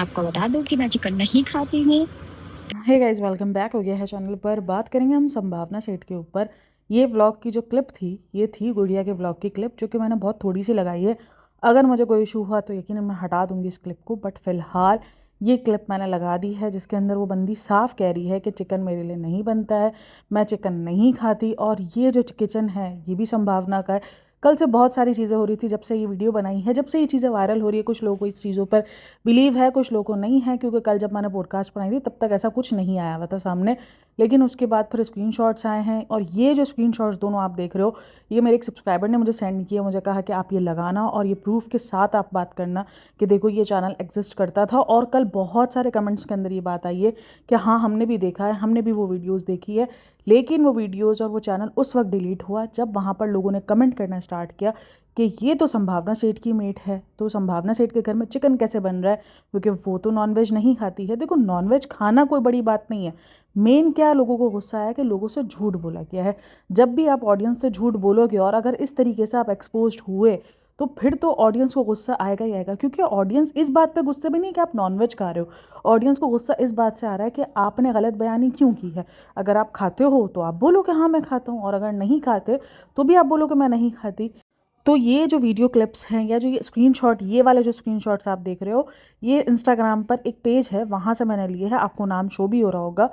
आपको बता दूं कि मैं चिकन नहीं खाती हूँ। हे गाइस, वेलकम बैक हो गया है चैनल पर। बात करेंगे हम संभावना सेठ के ऊपर। ये व्लॉग की जो क्लिप थी, ये थी गुड़िया के व्लॉग की क्लिप, जो कि मैंने बहुत थोड़ी सी लगाई है। अगर मुझे कोई इशू हुआ तो यकीनन मैं हटा दूंगी इस क्लिप को, बट फिलहाल ये क्लिप मैंने लगा दी है, जिसके अंदर वो बंदी साफ कह रही है कि चिकन मेरे लिए नहीं बनता है, मैं चिकन नहीं खाती। और ये जो किचन है ये भी संभावना का है। कल से बहुत सारी चीज़ें हो रही थी, जब से ये वीडियो बनाई है, जब से ये चीज़ें वायरल हो रही है। कुछ लोगों को इस चीज़ों पर बिलीव है, कुछ लोगों को नहीं है, क्योंकि कल जब मैंने पॉडकास्ट बनाई थी तब तक ऐसा कुछ नहीं आया हुआ था सामने। लेकिन उसके बाद फिर स्क्रीनशॉट्स आए हैं, और ये जो स्क्रीनशॉट्स दोनों आप देख रहे हो, ये मेरे एक सब्सक्राइबर ने मुझे सेंड किया। मुझे कहा कि आप ये लगाना और ये प्रूफ के साथ आप बात करना कि देखो ये चैनल एग्जिस्ट करता था। और कल बहुत सारे कमेंट्स के अंदर ये बात आई है कि हाँ, हमने भी देखा है, हमने भी वो वीडियोज़ देखी है। लेकिन वो वीडियोज़ और वो चैनल उस वक्त डिलीट हुआ जब वहाँ पर लोगों ने कमेंट करना स्टार्ट किया कि ये तो संभावना सेठ की मेट है, तो संभावना सेठ के घर में चिकन कैसे बन रहा है, क्योंकि वो तो नॉनवेज नहीं खाती है। देखो, नॉनवेज खाना कोई बड़ी बात नहीं है। मेन क्या लोगों को गुस्सा आया कि लोगों से झूठ बोला गया है। जब भी आप ऑडियंस से झूठ बोलोगे और अगर इस तरीके से आप एक्सपोज्ड हुए, तो फिर तो ऑडियंस को गुस्सा आएगा ही आएगा। क्योंकि ऑडियंस इस बात पे गुस्से में नहीं कि आप नॉनवेज खा रहे हो, ऑडियंस को गुस्सा इस बात से आ रहा है कि आपने गलत बयानी क्यों की है। अगर आप खाते हो तो आप बोलो कि हाँ मैं खाता हूँ, और अगर नहीं खाते तो भी आप बोलो कि मैं नहीं खाती। तो ये जो वीडियो क्लिप्स हैं या जो ये स्क्रीनशॉट, ये वाले जो स्क्रीनशॉट्स आप देख रहे हो, ये इंस्टाग्राम पर एक पेज है, वहाँ से मैंने लिए हैं। आपको नाम शो भी हो रहा होगा,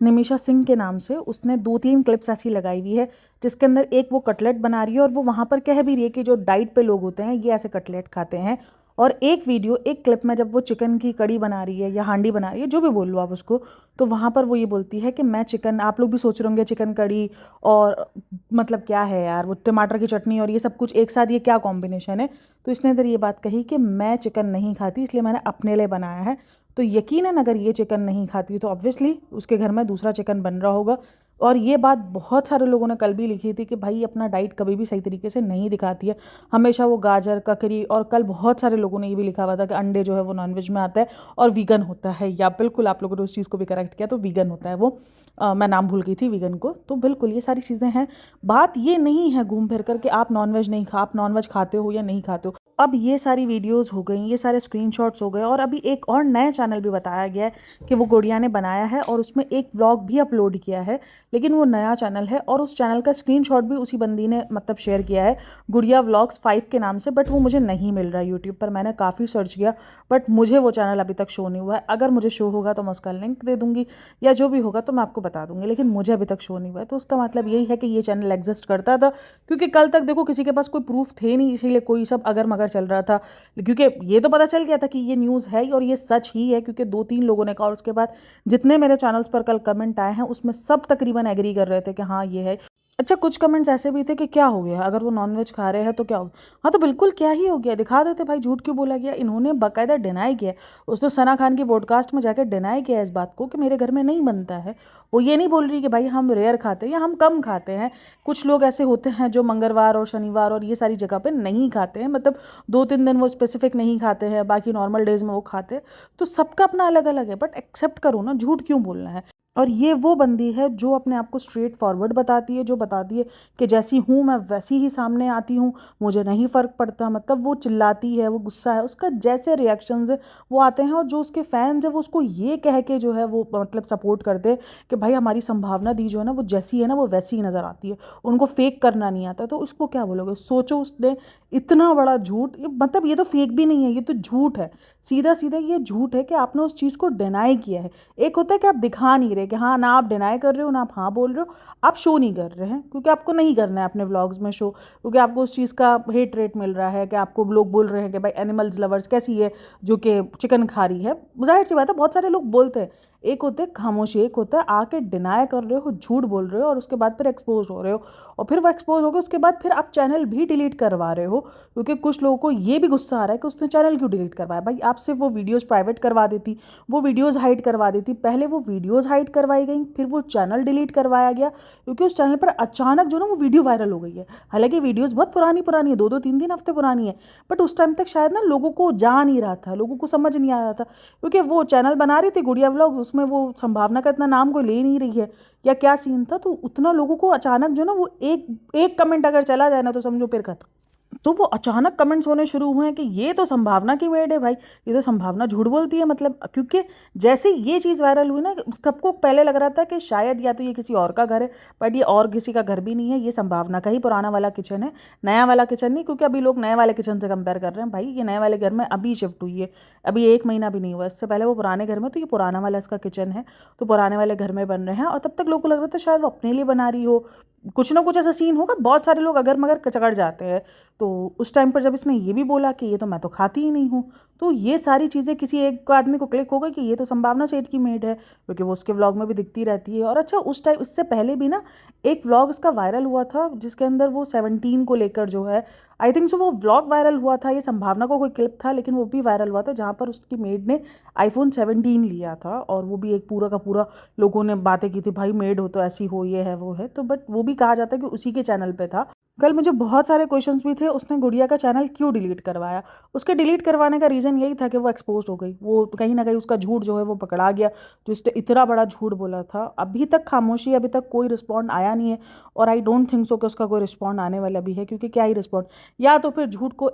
निमिषा सिंह के नाम से। उसने 2-3 क्लिप्स ऐसी लगाई हुई है, जिसके अंदर एक वो कटलेट बना रही है, और वो वहाँ पर कह भी रही है कि जो डाइट पे लोग होते हैं ये ऐसे कटलेट खाते हैं। और एक वीडियो, एक क्लिप में जब वो चिकन की कड़ी बना रही है या हांडी बना रही है, जो भी बोल लो आप उसको, तो वहाँ पर वो ये बोलती है कि मैं चिकन, आप लोग भी सोच रहे होंगे चिकन कड़ी और मतलब क्या है यार, वो टमाटर की चटनी और ये सब कुछ एक साथ, ये क्या कॉम्बिनेशन है। तो इसने इधर ये बात कही कि मैं चिकन नहीं खाती, इसलिए मैंने अपने लिए बनाया है। तो यकीनन अगर ये चिकन नहीं खाती तो ऑब्वियसली उसके घर में दूसरा चिकन बन रहा होगा। और ये बात बहुत सारे लोगों ने कल भी लिखी थी कि भाई अपना डाइट कभी भी सही तरीके से नहीं दिखाती है, हमेशा वो गाजर ककरी। और कल बहुत सारे लोगों ने ये भी लिखा हुआ था कि अंडे जो है वो नॉनवेज में आता है और वीगन होता है। या बिल्कुल आप लोगों ने उस चीज़ को भी करेक्ट किया, तो वीगन होता है वो। मैं नाम भूल गई थी वीगन को। तो बिल्कुल ये सारी चीज़ें हैं। बात ये नहीं है घूम फिर कर के आप नॉनवेज नहीं खा, आप नॉनवेज खाते हो या नहीं खाते हो। अब ये सारी वीडियोस हो गई, ये सारे स्क्रीनशॉट्स हो गए, और अभी एक और नया चैनल भी बताया गया है कि वो गुड़िया ने बनाया है और उसमें एक व्लॉग भी अपलोड किया है। लेकिन वो नया चैनल है और उस चैनल का स्क्रीनशॉट भी उसी बंदी ने मतलब शेयर किया है, गुड़िया व्लॉग्स 5 के नाम से। बट वो मुझे नहीं मिल रहा है यूट्यूब पर, मैंने काफ़ी सर्च किया, बट मुझे वो चैनल अभी तक शो नहीं हुआ है। अगर मुझे शो होगा तो मैं उसका लिंक दे दूंगी, या जो भी होगा तो मैं आपको बता दूंगी, लेकिन मुझे अभी तक शो नहीं हुआ है। तो उसका मतलब यही है कि ये चैनल एग्जिस्ट करता था, क्योंकि कल तक देखो किसी के पास कोई प्रूफ थे नहीं, इसीलिए कोई सब अगर मगर चल रहा था। क्योंकि ये तो पता चल गया था कि ये न्यूज़ है और ये सच ही है, क्योंकि 2-3 लोगों ने कहा, और उसके बाद जितने मेरे चैनल्स पर कल कमेंट आए हैं उसमें सब तकरीबन एग्री कर रहे थे कि हाँ ये है। अच्छा, कुछ कमेंट्स ऐसे भी थे कि क्या हो गया अगर वो नॉनवेज खा रहे हैं तो क्या हो गया। हाँ तो बिल्कुल क्या ही हो गया, दिखा देते भाई, झूठ क्यों बोला गया। इन्होंने बाकायदा डिनाई किया, उसने सना खान की पॉडकास्ट में जाकर डिनाई किया इस बात को कि मेरे घर में नहीं बनता है। वो ये नहीं बोल रही कि भाई हम रेयर खाते हैं या हम कम खाते हैं। कुछ लोग ऐसे होते हैं जो मंगलवार और शनिवार और ये सारी जगह पे नहीं खाते हैं, मतलब 2-3 दिन वो स्पेसिफिक नहीं खाते हैं, बाकी नॉर्मल डेज में वो खाते हैं। तो सबका अपना अलग अलग है, बट एक्सेप्ट करो ना, झूठ क्यों बोलना है। और ये वो बंदी है जो अपने आप को स्ट्रेट फॉरवर्ड बताती है, जो बताती है कि जैसी हूँ मैं वैसी ही सामने आती हूँ, मुझे नहीं फ़र्क पड़ता। मतलब वो चिल्लाती है, वो गुस्सा है, उसका जैसे रिएक्शंस है वो आते हैं। और जो उसके फैंस है वो उसको ये कह के जो है वो मतलब सपोर्ट करते हैं कि भाई हमारी संभावना दी जो है ना, वो जैसी है ना वो वैसी ही नज़र आती है, उनको फेक करना नहीं आता। तो उसको क्या बोलोगे। सोचो, उसने इतना बड़ा झूठ, मतलब ये तो फेक भी नहीं है, ये तो झूठ है, सीधा सीधा ये झूठ है कि आपने उस चीज़ को डिनाई किया है। एक होता है कि आप दिखा नहीं रहे कि हाँ, ना आप डिनाई कर रहे हो ना आप हाँ बोल रहे हो, आप शो नहीं कर रहे हैं क्योंकि आपको नहीं करना है अपने व्लॉग्स में शो, क्योंकि आपको उस चीज़ का हेट रेट मिल रहा है कि आपको लोग बोल रहे हैं कि भाई एनिमल्स लवर्स कैसी है जो कि चिकन खा रही है। जाहिर सी बात है, बहुत सारे लोग बोलते हैं। एक होते हैं खामोशी, एक होता है आके डिनाई कर रहे हो, झूठ बोल रहे हो, और उसके बाद फिर एक्सपोज हो रहे हो, और फिर वो एक्सपोज हो गए उसके बाद फिर आप चैनल भी डिलीट करवा रहे हो। क्योंकि कुछ लोगों को ये भी गुस्सा आ रहा है कि उसने चैनल क्यों डिलीट करवाया। भाई आप सिर्फ वो वीडियोज़ प्राइवेट करवा देती, वो वीडियोज़ हाइड करवा देती। पहले वो वीडियोज़ हाइड करवाई गई, फिर वो चैनल डिलीट करवाया गया, क्योंकि उस चैनल पर अचानक जो ना वो वीडियो वायरल हो गई है। हालांकि वीडियोज़ बहुत पुरानी पुरानी है, 2-2 3-3 हफ्ते पुरानी है, बट उस टाइम तक शायद ना लोगों को जा नहीं रहा था, लोगों को समझ नहीं आ रहा था, क्योंकि वो चैनल बना रही थी गुड़िया व्लॉग्स, उसमें वो संभावना का इतना नाम कोई ले नहीं रही है या क्या सीन था। तो उतना लोगों को अचानक जो ना वो एक एक कमेंट अगर चला जाए ना तो समझो फिर खत्म। तो वो अचानक कमेंट्स होने शुरू हुए हैं कि ये तो संभावना की मेड है भाई, ये तो संभावना झूठ बोलती है। मतलब क्योंकि जैसे ये चीज़ वायरल हुई ना, सबको पहले लग रहा था कि शायद या तो ये किसी और का घर है, बट ये और किसी का घर भी नहीं है, ये संभावना का ही पुराना वाला किचन है, नया वाला किचन नहीं। क्योंकि अभी लोग नए वाले किचन से कंपेयर कर रहे हैं, भाई ये नए वाले घर में अभी शिफ्ट हुई है, अभी 1 महीना भी नहीं हुआ, इससे पहले वो पुराने घर में, तो ये पुराना वाला इसका किचन है, तो पुराने वाले घर में बन रहे हैं। और तब तक लोगों को लग रहा था शायद वो अपने लिए बना रही हो, कुछ ना कुछ ऐसा सीन होगा। बहुत सारे लोग अगर मगर कचकड़ जाते हैं। तो उस टाइम पर जब इसने ये भी बोला कि ये तो मैं तो खाती ही नहीं हूँ, तो ये सारी चीज़ें किसी एक आदमी को क्लिक हो गई कि ये तो संभावना सेठ की मेड है, क्योंकि वो उसके व्लॉग में भी दिखती रहती है। और अच्छा, उस टाइम इससे पहले भी ना एक व्लॉग इसका वायरल हुआ था, जिसके अंदर वो 17 को लेकर जो है, आई थिंक सो वो व्लॉग वायरल हुआ था, ये संभावना का कोई क्लिप था, लेकिन वो भी वायरल हुआ था, जहाँ पर उसकी मेड ने iPhone 17 लिया था। और वो भी एक पूरा का पूरा लोगों ने बातें की थी, भाई मेड हो तो ऐसी हो, ये है वो है। तो बट वो भी कहा जाता है कि उसी के चैनल पे था। कल मुझे बहुत सारे क्वेश्चंस भी थे, उसने गुड़िया का चैनल क्यों डिलीट करवाया। उसके डिलीट करवाने का रीज़न यही था कि वो एक्सपोज हो गई, वो कहीं ना कहीं उसका झूठ जो है वो पकड़ा गया, जो उसने इतना बड़ा झूठ बोला था। अभी तक खामोशी, अभी तक कोई रिस्पॉन्ड आया नहीं है, और आई डोंट थिंक सो कि उसका कोई रिस्पॉन्ड आने वाला भी है, क्योंकि क्या ही रिस्पॉन्ड, या तो फिर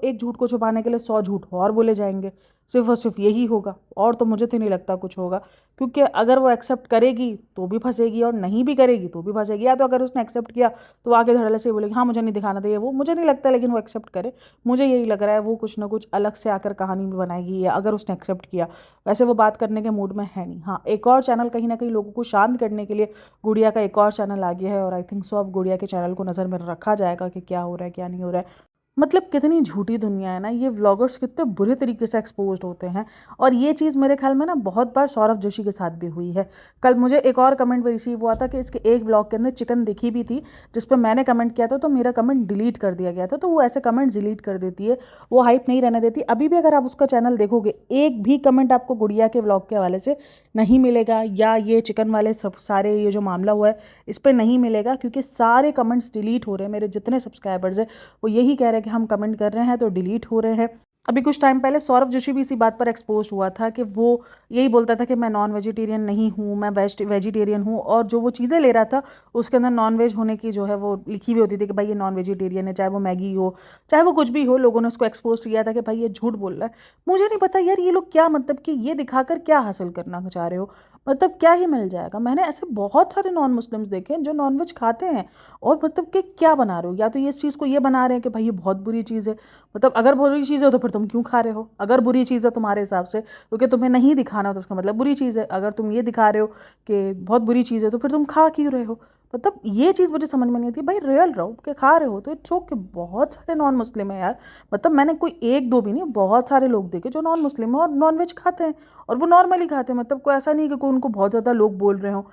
एक झूठ को छुपाने के लिए 100 झूठ और बोले जाएंगे, सिर्फ और सिर्फ यही होगा। और तो मुझे तो नहीं लगता कुछ होगा, क्योंकि अगर वो एक्सेप्ट करेगी तो भी फंसेगी, और नहीं भी करेगी तो भी फंसेगी। या तो अगर उसने एक्सेप्ट किया तो आगे धड़ल्ले से बोलेगी हाँ मुझे नहीं दिखाना था ये वो, मुझे नहीं लगता, लेकिन वो एक्सेप्ट करे। मुझे यही लग रहा है वो कुछ ना कुछ अलग से आकर कहानी भी बनाएगी, या अगर उसने एक्सेप्ट किया। वैसे वो बात करने के मूड में है नहीं। हाँ, एक और चैनल कहीं ना कहीं लोगों को शांत करने के लिए गुड़िया का एक और चैनल आ गया है, और आई थिंक सो अब गुड़िया के चैनल को नज़र में रखा जाएगा कि क्या हो रहा है क्या नहीं हो रहा है। मतलब कितनी झूठी दुनिया है ना, ये व्लॉगर्स कितने बुरे तरीके से एक्सपोज्ड होते हैं। और ये चीज़ मेरे ख्याल में ना बहुत बार सौरभ जोशी के साथ भी हुई है। कल मुझे एक और कमेंट भी रिसीव हुआ था कि इसके एक व्लॉग के अंदर चिकन दिखी भी थी, जिस पर मैंने कमेंट किया था, तो मेरा कमेंट डिलीट कर दिया गया था। तो वो ऐसे कमेंट डिलीट कर देती है, वो हाइप नहीं रहने देती। अभी भी अगर आप उसका चैनल देखोगे, एक भी कमेंट आपको गुड़िया के व्लॉग के हवाले से नहीं मिलेगा, या ये चिकन वाले सब सारे ये जो मामला हुआ है इस पर नहीं मिलेगा, क्योंकि सारे कमेंट्स डिलीट हो रहे हैं। मेरे जितने सब्सक्राइबर्स हैं वो यही कह रहे हैं कि हम कमेंट कर रहे हैं तो डिलीट हो रहे हैं। अभी कुछ टाइम पहले सौरभ जोशी भी इसी बात पर एक्सपोज हुआ था कि वो यही बोलता था कि मैं नॉन वेजिटेरियन नहीं हूँ, मैं वेजिटेरियन हूँ, और जो वो चीज़ें ले रहा था उसके अंदर नॉन वेज होने की जो है वो लिखी हुई होती थी कि भाई ये नॉन वेजिटेरियन है, चाहे वो मैगी हो चाहे वो कुछ भी हो। लोगों ने उसको एक्सपोज किया था कि भाई ये झूठ बोल रहा है। मुझे नहीं पता यार, ये लोग क्या, मतलब कि ये दिखाकर क्या हासिल करना चाह रहे हो, मतलब क्या ही मिल जाएगा। मैंने ऐसे बहुत सारे नॉन मुस्लिम्स देखे हैं जो नॉन वेज खाते हैं, और मतलब कि क्या बना रहे हो, या तो ये इस चीज़ को ये बना रहे हैं कि भाई ये बहुत बुरी चीज़ है। मतलब अगर बुरी चीज़ है तो फिर तुम क्यों खा रहे हो, अगर बुरी चीज़ है तुम्हारे हिसाब से, क्योंकि तुम्हें नहीं दिखाना तो उसका मतलब बुरी चीज़ है। अगर तुम ये दिखा रहे हो कि बहुत बुरी चीज़ है तो फिर तुम खा क्यों रहे हो। मतलब ये चीज़ मुझे समझ में नहीं आती। भाई रियल रहो कि खा रहे हो तो इट्स ओके। बहुत सारे नॉन मुस्लिम है यार, मतलब मैंने कोई एक दो भी नहीं, बहुत सारे लोग देखे जो नॉन मुस्लिम है और नॉन वेज खाते हैं, और वो नॉर्मली खाते हैं। मतलब कोई ऐसा नहीं कि कोई उनको बहुत ज़्यादा लोग बोल रहे हो।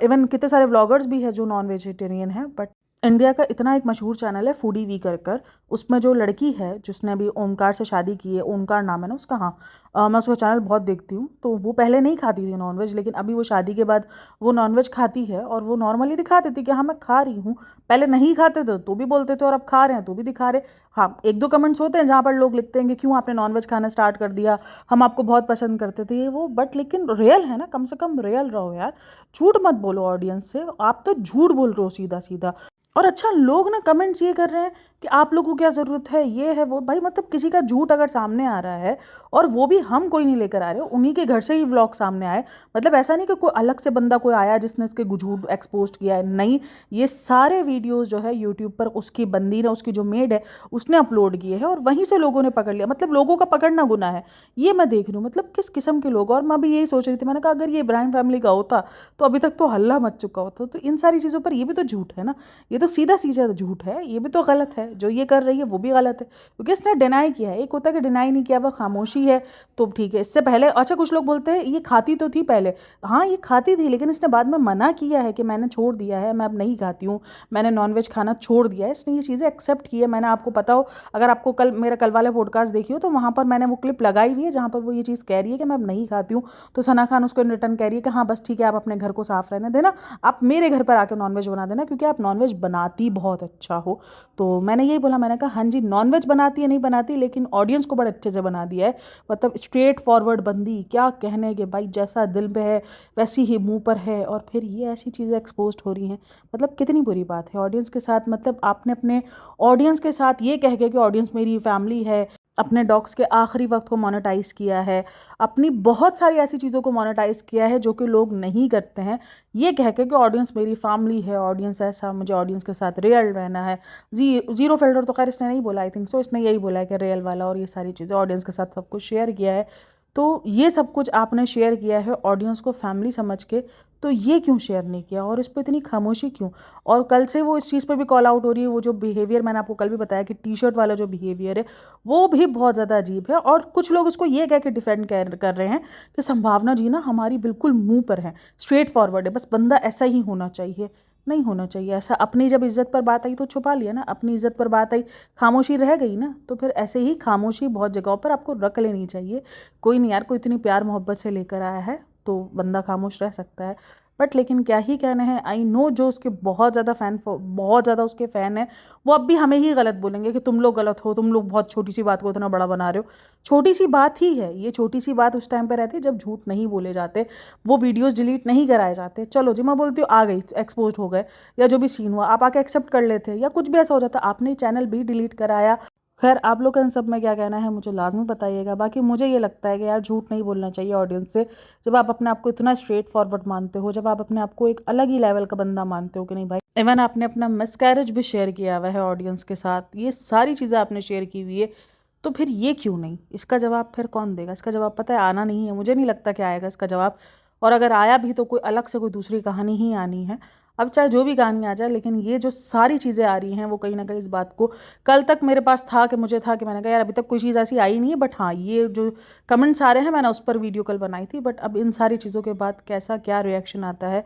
इवन कितने सारे व्लॉगर्स भी हैं जो नॉन वेजिटेरियन हैं। बट इंडिया का इतना एक मशहूर चैनल है फूडी वी कर, उसमें जो लड़की है जिसने अभी ओमकार से शादी की है, ओमकार नाम है ना उसका, हाँ, मैं उसका चैनल बहुत देखती हूँ। तो वो पहले नहीं खाती थी नॉनवेज, लेकिन अभी वो शादी के बाद वो नॉनवेज खाती है, और वो नॉर्मली दिखा देती कि हाँ मैं खा रही हूँ। पहले नहीं खाते थे तो भी बोलते थे, और अब खा रहे हैं तो भी दिखा रहे। हाँ, एक दो कमेंट्स होते हैं जहाँ पर लोग लिखते हैं कि क्यों आपने नॉनवेज खाना स्टार्ट कर दिया, हम आपको बहुत पसंद करते थे ये वो। बट लेकिन रियल है ना, कम से कम रियल रहो यार, झूठ मत बोलो ऑडियंस से। आप तो झूठ बोल रहे हो सीधा सीधा। और अच्छा, लोग ना कमेंट्स ये कर रहे हैं कि आप लोगों को क्या ज़रूरत है, ये है वो। भाई मतलब किसी का झूठ अगर सामने आ रहा है, और वो भी हम कोई नहीं लेकर आ रहे हो, उन्हीं के घर से ही व्लॉग सामने आए। मतलब ऐसा नहीं कि कोई अलग से बंदा कोई आया जिसने इसके झूठ एक्सपोज किया है, नहीं। ये सारे वीडियोस जो है यूट्यूब पर उसकी बंदी ने, उसकी जो मेड है उसने अपलोड किए हैं, और वहीं से लोगों ने पकड़ लिया। मतलब लोगों का पकड़ना गुनाह है, ये मैं देख रही हूँ। मतलब किस किस्म के लोग। और मैं भी यही सोच रही थी, मैंने कहा अगर ये इब्राहिम फैमिली का होता तो अभी तक तो हल्ला मच चुका होता। तो इन सारी चीज़ों पर ये भी तो झूठ है ना, ये तो सीधा सीधा झूठ है, ये भी तो गलत है। जो ये कर रही है वो भी गलत है, क्योंकि इसने डिनाई किया है। एक होता है कि डिनाई नहीं किया, वह खामोशी है, तो ठीक है। इससे पहले अच्छा कुछ लोग बोलते हैं ये खाती तो थी पहले, हाँ ये खाती थी, लेकिन इसने बाद में मना किया है कि मैंने छोड़ दिया है, मैं अब नहीं खाती हूँ, मैंने नॉनवेज खाना छोड़ दिया है। इसने ये चीज़ें एक्सेप्ट की है। मैंने आपको पता हो, अगर आपको कल मेरा कल वाला पॉडकास्ट देखी हो तो वहाँ पर मैंने वो क्लिप लगाई हुई है जहाँ पर वो ये चीज़ कह रही है कि मैं अब नहीं खाती हूँ। तो सना खान उसको रिटर्न कह रही है कि हाँ बस ठीक है, आप अपने घर को साफ रहने देना, आप मेरे घर पर आकर नॉनवेज बना देना, क्योंकि आप नॉनवेज बनाती बहुत अच्छा हो। तो मैंने मैंने यही बोला, मैंने कहा हाँ जी नॉनवेज बनाती है नहीं बनाती, लेकिन ऑडियंस को बड़े अच्छे से बना दिया है। मतलब स्ट्रेट फॉरवर्ड बंदी, क्या कहने के भाई, जैसा दिल पे है वैसी ही मुंह पर है, और फिर ये ऐसी चीज़ें एक्सपोज हो रही हैं। मतलब कितनी बुरी बात है ऑडियंस के साथ। मतलब आपने अपने ऑडियंस के साथ ये कह के कि ऑडियंस मेरी फैमिली है, अपने डॉग्स के आखिरी वक्त को मोनेटाइज़ किया है, अपनी बहुत सारी ऐसी चीज़ों को मोनेटाइज़ किया है जो कि लोग नहीं करते हैं, ये कह के कि ऑडियंस मेरी फैमिली है, ऑडियंस ऐसा, मुझे ऑडियंस के साथ रियल रहना है। ज़ीरो फिल्टर तो खैर इसने नहीं बोला, आई थिंक सो इसने यही बोला है कि रियल वाला, और ये सारी चीज़ें ऑडियंस के साथ सब कुछ शेयर किया है। तो ये सब कुछ आपने शेयर किया है ऑडियंस को फैमिली समझ के, तो ये क्यों शेयर नहीं किया, और इस पर इतनी खामोशी क्यों? और कल से वो इस चीज़ पे भी कॉल आउट हो रही है। वो जो बिहेवियर मैंने आपको कल भी बताया कि टी शर्ट वाला जो बिहेवियर है वो भी बहुत ज़्यादा अजीब है, और कुछ लोग इसको ये कह के डिफेंड कर रहे हैं कि संभावना जी ना हमारी बिल्कुल मुंह पर है, स्ट्रेट फॉरवर्ड है, बस बंदा ऐसा ही होना चाहिए। नहीं होना चाहिए ऐसा। अपनी जब इज्जत पर बात आई तो छुपा लिया ना, अपनी इज्जत पर बात आई खामोशी रह गई ना, तो फिर ऐसे ही खामोशी बहुत जगहों पर आपको रख लेनी चाहिए। कोई नहीं यार, कोई इतनी प्यार मोहब्बत से लेकर आया है तो बंदा खामोश रह सकता है। बट लेकिन क्या ही कहना है, आई नो जो उसके बहुत ज़्यादा बहुत ज़्यादा उसके फ़ैन है, वो अब भी हमें ही गलत बोलेंगे कि तुम लोग गलत हो, तुम लोग बहुत छोटी सी बात को इतना बड़ा बना रहे हो। छोटी सी बात ही है ये, छोटी सी बात उस टाइम पर रहती है जब झूठ नहीं बोले जाते, वो वीडियोस डिलीट नहीं कराए जाते। चलो जी मैं बोलती हूँ आ गई, एक्सपोज हो गए, या जो भी सीन हुआ आप आके एक्सेप्ट कर लेते, या कुछ भी ऐसा हो जाता, आपने चैनल भी डिलीट कराया। खैर आप लोग का इन सब में क्या कहना है मुझे लाजमी बताइएगा। बाकी मुझे ये लगता है कि यार झूठ नहीं बोलना चाहिए ऑडियंस से, जब आप अपने आप को इतना स्ट्रेट फॉरवर्ड मानते हो, जब आप अपने आप को एक अलग ही लेवल का बंदा मानते हो कि नहीं भाई। इवन आपने अपना मिसकैरेज भी शेयर किया हुआ है ऑडियंस के साथ, ये सारी चीज़ें आपने शेयर की हुई है, तो फिर ये क्यों नहीं? इसका जवाब फिर कौन देगा? इसका जवाब पता है आना नहीं है, मुझे नहीं लगता कि आएगा इसका जवाब। और अगर आया भी तो कोई अलग से कोई दूसरी कहानी ही आनी है। अब चाहे जो भी कहानी आ जाए, लेकिन ये जो सारी चीज़ें आ रही हैं वो कहीं ना कहीं इस बात को, कल तक मेरे पास था कि मुझे था कि मैंने कहा यार अभी तक कोई चीज़ ऐसी आई नहीं है, बट हाँ ये जो कमेंट्स आ रहे हैं मैंने उस पर वीडियो कल बनाई थी, बट अब इन सारी चीज़ों के बाद कैसा क्या रिएक्शन आता है,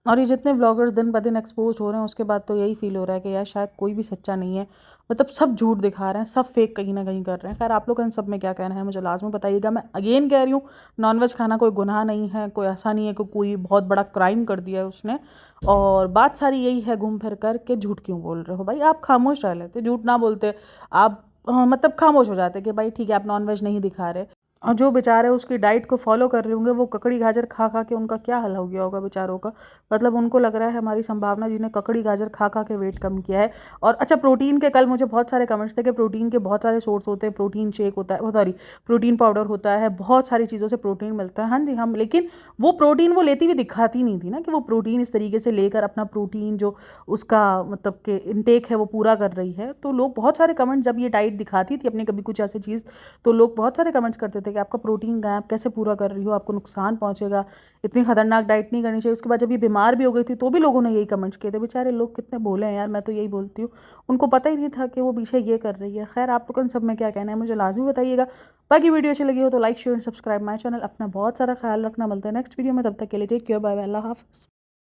और ये जितने व्लॉगर्स दिन ब दिन एक्सपोज हो रहे हैं उसके बाद तो यही फील हो रहा है कि यार शायद कोई भी सच्चा नहीं है। मतलब सब झूठ दिखा रहे हैं, सब फेक कहीं ना कहीं कर रहे हैं। खैर आप लोग इन सब में क्या कहना है मुझे लाजमी बताइएगा। मैं अगेन कह रही हूँ, नॉनवेज खाना कोई गुनाह नहीं है, कोई ऐसा नहीं है कि कोई बहुत बड़ा क्राइम कर दिया है उसने। और बात सारी यही है घूम फिर कर के झूठ क्यों बोल रहे हो भाई, आप खामोश रह लेते, झूठ ना बोलते आप, मतलब खामोश हो जाते कि भाई ठीक है आप नॉनवेज नहीं दिखा रहे। और जो बेचारे उसकी डाइट को फॉलो कर रहे होंगे वो ककड़ी गाजर खा खा के उनका क्या हाल हो गया होगा बेचारों का। मतलब उनको लग रहा है हमारी संभावना जी ने ककड़ी गाजर खा खा के वेट कम किया है। और अच्छा प्रोटीन के कल मुझे बहुत सारे कमेंट्स थे कि प्रोटीन के बहुत सारे सोर्स होते हैं, प्रोटीन शेक होता है, सॉरी प्रोटीन पाउडर होता है, बहुत सारी चीज़ों से प्रोटीन मिलता है। हाँ जी हम, लेकिन वो प्रोटीन वो लेती हुई दिखाती नहीं थी ना कि वो प्रोटीन इस तरीके से लेकर अपना प्रोटीन जो उसका मतलब कि इनटेक है वो पूरा कर रही है। तो लोग बहुत सारे कमेंट, जब ये डाइट दिखाती थी अपनी कभी कुछ ऐसी चीज़, तो लोग बहुत सारे कमेंट्स करते थे कि आपका प्रोटीन कहाँ है, आप कैसे पूरा कर रही हो, आपको नुकसान पहुंचेगा, इतनी खतरनाक डाइट नहीं करनी चाहिए। उसके बाद जब ये बीमार भी हो गई थी तो भी लोगों ने यही कमेंट्स किए थे। बेचारे लोग कितने भोले हैं यार, मैं तो यही बोलती हूँ, उनको पता ही नहीं था कि वो पीछे ये कर रही है। खैर आप लोग इन सब में क्या कहना है मुझे लाजमी बताइएगा। बाकी वीडियो अच्छी लगी हो तो like share and subscribe my channel. अपना बहुत सारा ख्याल रखना, मिलता है नेक्स्ट वीडियो में, तब तक के लिए टेक केयर, बाय बाय, अल्लाह हाफ़िज़।